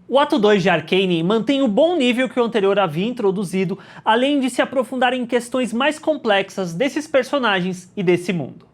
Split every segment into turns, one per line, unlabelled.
O ato 2 de Arcane mantém o bom nível que o anterior havia introduzido, além de se aprofundar em questões mais complexas desses personagens e desse mundo.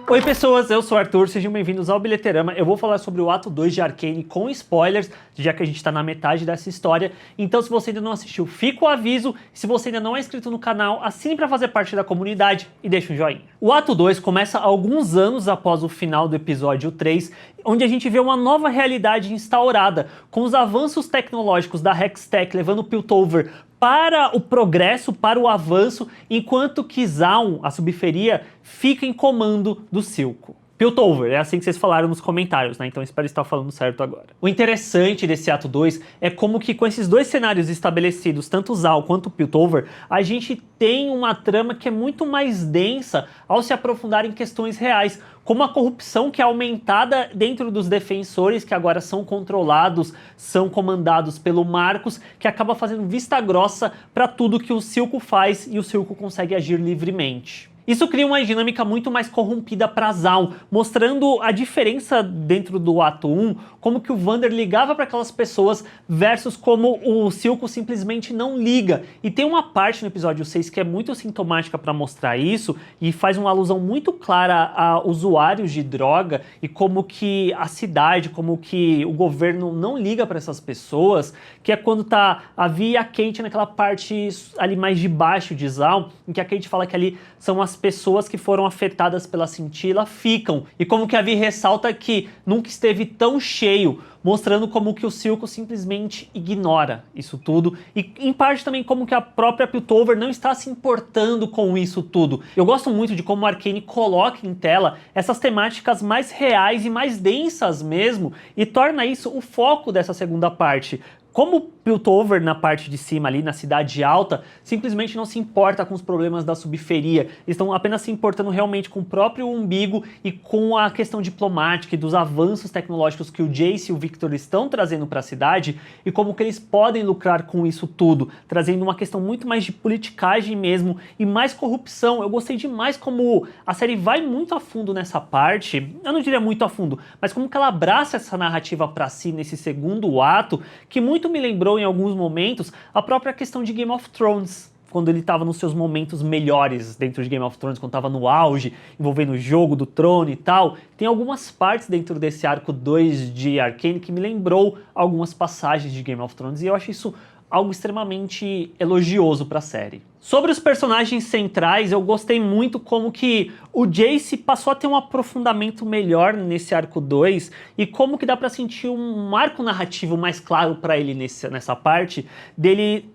Oi pessoas, eu sou o Arthur, sejam bem-vindos ao Bilheterama. Eu vou falar sobre o ato 2 de Arcane com spoilers, já que a gente tá na metade dessa história. Então se você ainda não assistiu, fica o aviso. Se você ainda não é inscrito no canal, assine para fazer parte da comunidade e deixa um joinha. O ato 2 começa alguns anos após o final do episódio 3, onde a gente vê uma nova realidade instaurada, com os avanços tecnológicos da Hextech levando Piltover para o progresso, para o avanço, enquanto que Zaun, a subferia, fica em comando do Silco. Piltover, é assim que vocês falaram nos comentários, né? Então espero estar falando certo agora. O interessante desse ato 2 é como que com esses dois cenários estabelecidos, tanto Zaun quanto Piltover, a gente tem uma trama que é muito mais densa ao se aprofundar em questões reais, como a corrupção que é aumentada dentro dos defensores, que agora são controlados, são comandados pelo Marcos, que acaba fazendo vista grossa para tudo que o Silco faz e o Silco consegue agir livremente. Isso cria uma dinâmica muito mais corrompida para Zaun, mostrando a diferença dentro do ato 1, como que o Vander ligava para aquelas pessoas versus como o Silco simplesmente não liga. E tem uma parte no episódio 6 que é muito sintomática para mostrar isso e faz uma alusão muito clara a usuários de droga e como que a cidade, como que o governo não liga para essas pessoas, que é quando tá a Vi e a Kate naquela parte ali mais de baixo de Zaun, em que a Kate fala que ali são as pessoas que foram afetadas pela cintila ficam. E como que a Vi ressalta que nunca esteve tão cheio, mostrando como que o Silco simplesmente ignora isso tudo. E em parte também como que a própria Piltover não está se importando com isso tudo. Eu gosto muito de como o Arcane coloca em tela essas temáticas mais reais e mais densas mesmo, e torna isso o foco dessa segunda parte. Como Piltover, na parte de cima ali, na cidade alta, simplesmente não se importa com os problemas da subferia, estão apenas se importando realmente com o próprio umbigo e com a questão diplomática e dos avanços tecnológicos que o Jace e o Victor estão trazendo para a cidade e como que eles podem lucrar com isso tudo, trazendo uma questão muito mais de politicagem mesmo e mais corrupção. Eu gostei demais como a série vai muito a fundo nessa parte, eu não diria muito a fundo, mas como que ela abraça essa narrativa para si nesse segundo ato, que muito me lembrou em alguns momentos a própria questão de Game of Thrones, quando ele estava nos seus momentos melhores dentro de Game of Thrones, quando estava no auge, envolvendo o jogo do trono e tal. Tem algumas partes dentro desse arco 2 de Arcane que me lembrou algumas passagens de Game of Thrones, e eu acho isso algo extremamente elogioso para a série. Sobre os personagens centrais, eu gostei muito como que o Jace passou a ter um aprofundamento melhor nesse arco 2 e como que dá para sentir um arco narrativo mais claro para ele nessa parte dele.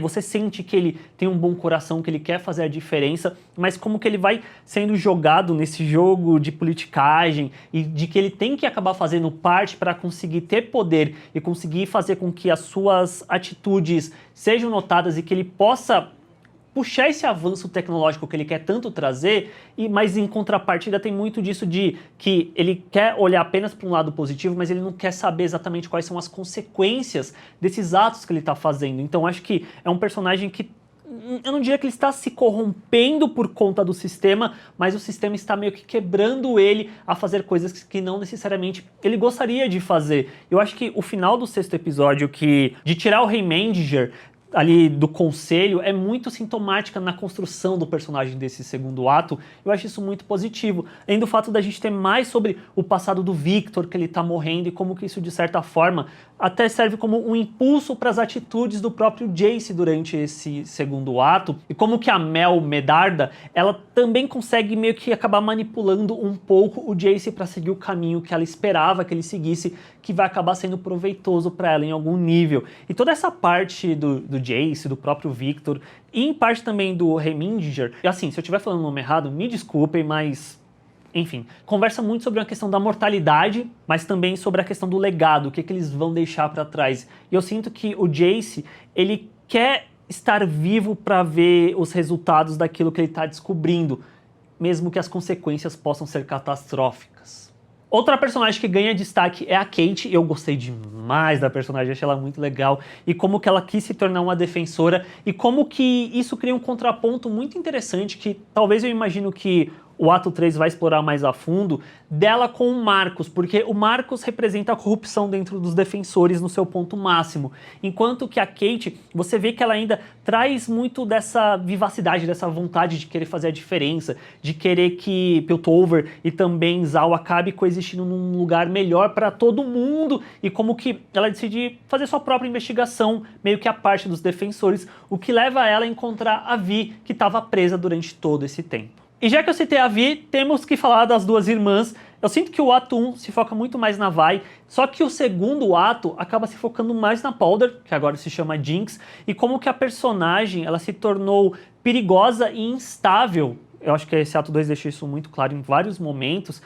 Você sente que ele tem um bom coração, que ele quer fazer a diferença, mas como que ele vai sendo jogado nesse jogo de politicagem e de que ele tem que acabar fazendo parte para conseguir ter poder e conseguir fazer com que as suas atitudes sejam notadas e que ele possa puxar esse avanço tecnológico que ele quer tanto trazer, mas em contrapartida tem muito disso de que ele quer olhar apenas para um lado positivo, mas ele não quer saber exatamente quais são as consequências desses atos que ele está fazendo. Então acho que é um personagem que eu não diria que ele está se corrompendo por conta do sistema, mas o sistema está meio que quebrando ele a fazer coisas que não necessariamente ele gostaria de fazer. Eu acho que o final do 6º episódio, de tirar o Rei Mendinger ali do conselho, é muito sintomática na construção do personagem desse segundo ato. Eu acho isso muito positivo, além do fato da gente ter mais sobre o passado do Victor, que ele tá morrendo, e como que isso de certa forma até serve como um impulso para as atitudes do próprio Jace durante esse segundo ato, e como que a Mel Medarda, ela também consegue meio que acabar manipulando um pouco o Jace para seguir o caminho que ela esperava que ele seguisse, que vai acabar sendo proveitoso para ela em algum nível. E toda essa parte do Jace, do próprio Victor, e em parte também do Reminger, e assim, se eu estiver falando o nome errado, me desculpem, mas enfim, conversa muito sobre a questão da mortalidade, mas também sobre a questão do legado, o que eles vão deixar para trás. E eu sinto que o Jace, ele quer estar vivo para ver os resultados daquilo que ele está descobrindo, mesmo que as consequências possam ser catastróficas. Outra personagem que ganha destaque é a Kate. Eu gostei demais da personagem, achei ela muito legal. E como que ela quis se tornar uma defensora. E como que isso cria um contraponto muito interessante, que talvez eu imagino que o ato 3 vai explorar mais a fundo, dela com o Marcus, porque o Marcus representa a corrupção dentro dos defensores no seu ponto máximo, enquanto que a Kate, você vê que ela ainda traz muito dessa vivacidade, dessa vontade de querer fazer a diferença, de querer que Piltover e também Zal acabe coexistindo num lugar melhor para todo mundo, e como que ela decide fazer sua própria investigação, meio que a parte dos defensores, o que leva ela a encontrar a Vi, que estava presa durante todo esse tempo. E já que eu citei a Vi, temos que falar das duas irmãs. Eu sinto que o ato 1 se foca muito mais na Vi, só que o segundo ato acaba se focando mais na Powder, que agora se chama Jinx, e como que a personagem ela se tornou perigosa e instável. Eu acho que esse ato 2 deixa isso muito claro em vários momentos,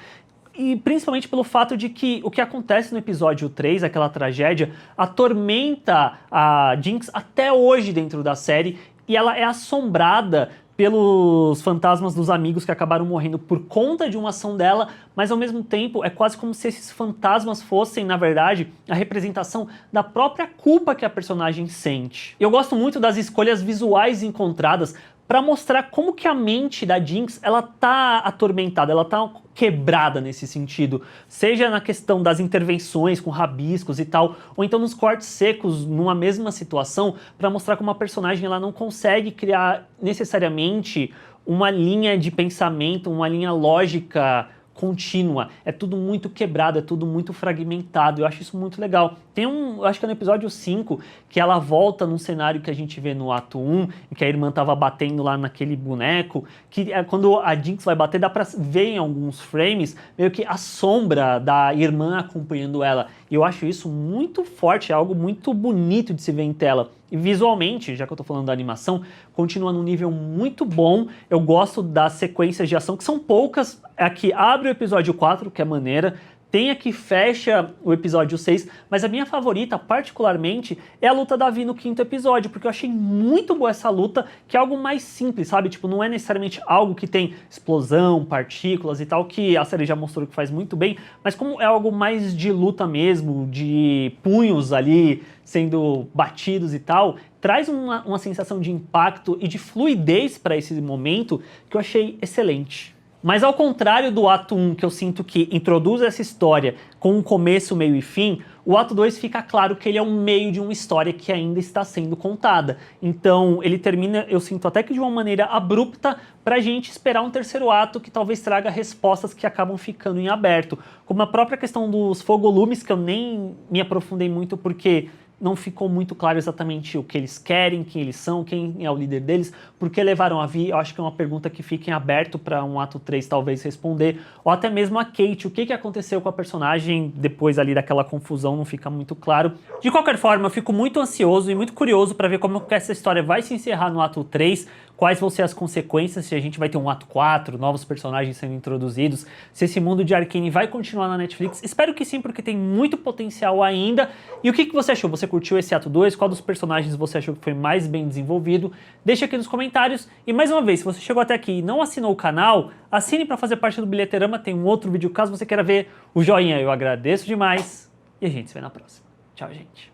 e principalmente pelo fato de que o que acontece no episódio 3, aquela tragédia, atormenta a Jinx até hoje dentro da série, e ela é assombrada pelos fantasmas dos amigos que acabaram morrendo por conta de uma ação dela, mas ao mesmo tempo é quase como se esses fantasmas fossem, na verdade, a representação da própria culpa que a personagem sente. Eu gosto muito das escolhas visuais encontradas para mostrar como que a mente da Jinx, ela tá atormentada, ela tá quebrada nesse sentido, seja na questão das intervenções com rabiscos e tal, ou então nos cortes secos numa mesma situação, para mostrar como a personagem ela não consegue criar necessariamente uma linha de pensamento, uma linha lógica contínua, é tudo muito quebrado, é tudo muito fragmentado, eu acho isso muito legal. Tem eu acho que é no episódio 5, que ela volta num cenário que a gente vê no ato 1, em que a irmã tava batendo lá naquele boneco, que quando a Jinx vai bater, dá pra ver em alguns frames, meio que a sombra da irmã acompanhando ela, e eu acho isso muito forte, é algo muito bonito de se ver em tela. E visualmente, já que eu tô falando da animação, continua num nível muito bom. Eu gosto das sequências de ação, que são poucas. A que abre o episódio 4, que é maneira. Tem a que fecha o episódio 6, mas a minha favorita, particularmente, é a luta da Vi no 5º episódio, porque eu achei muito boa essa luta, que é algo mais simples, sabe? Tipo, não é necessariamente algo que tem explosão, partículas e tal, que a série já mostrou que faz muito bem, mas como é algo mais de luta mesmo, de punhos ali sendo batidos e tal, traz uma sensação de impacto e de fluidez para esse momento que eu achei excelente. Mas ao contrário do ato 1, que eu sinto que introduz essa história com um começo, meio e fim, o ato 2 fica claro que ele é um meio de uma história que ainda está sendo contada. Então ele termina, eu sinto até que de uma maneira abrupta, pra gente esperar um terceiro ato que talvez traga respostas que acabam ficando em aberto. Como a própria questão dos fogolumes, que eu nem me aprofundei muito porque não ficou muito claro exatamente o que eles querem, quem eles são, quem é o líder deles, por que levaram a Vi. Eu acho que é uma pergunta que fica em aberto para um ato 3 talvez responder, ou até mesmo a Kate, o que aconteceu com a personagem depois ali daquela confusão, não fica muito claro. De qualquer forma, eu fico muito ansioso e muito curioso para ver como que essa história vai se encerrar no ato 3, quais vão ser as consequências, se a gente vai ter um ato 4, novos personagens sendo introduzidos, se esse mundo de Arcane vai continuar na Netflix. Espero que sim, porque tem muito potencial ainda. E o que você achou? Você curtiu esse ato 2? Qual dos personagens você achou que foi mais bem desenvolvido? Deixa aqui nos comentários. E mais uma vez, se você chegou até aqui e não assinou o canal, assine para fazer parte do Bilheterama. Tem um outro vídeo caso você queira ver. O joinha eu agradeço demais. E a gente se vê na próxima. Tchau, gente.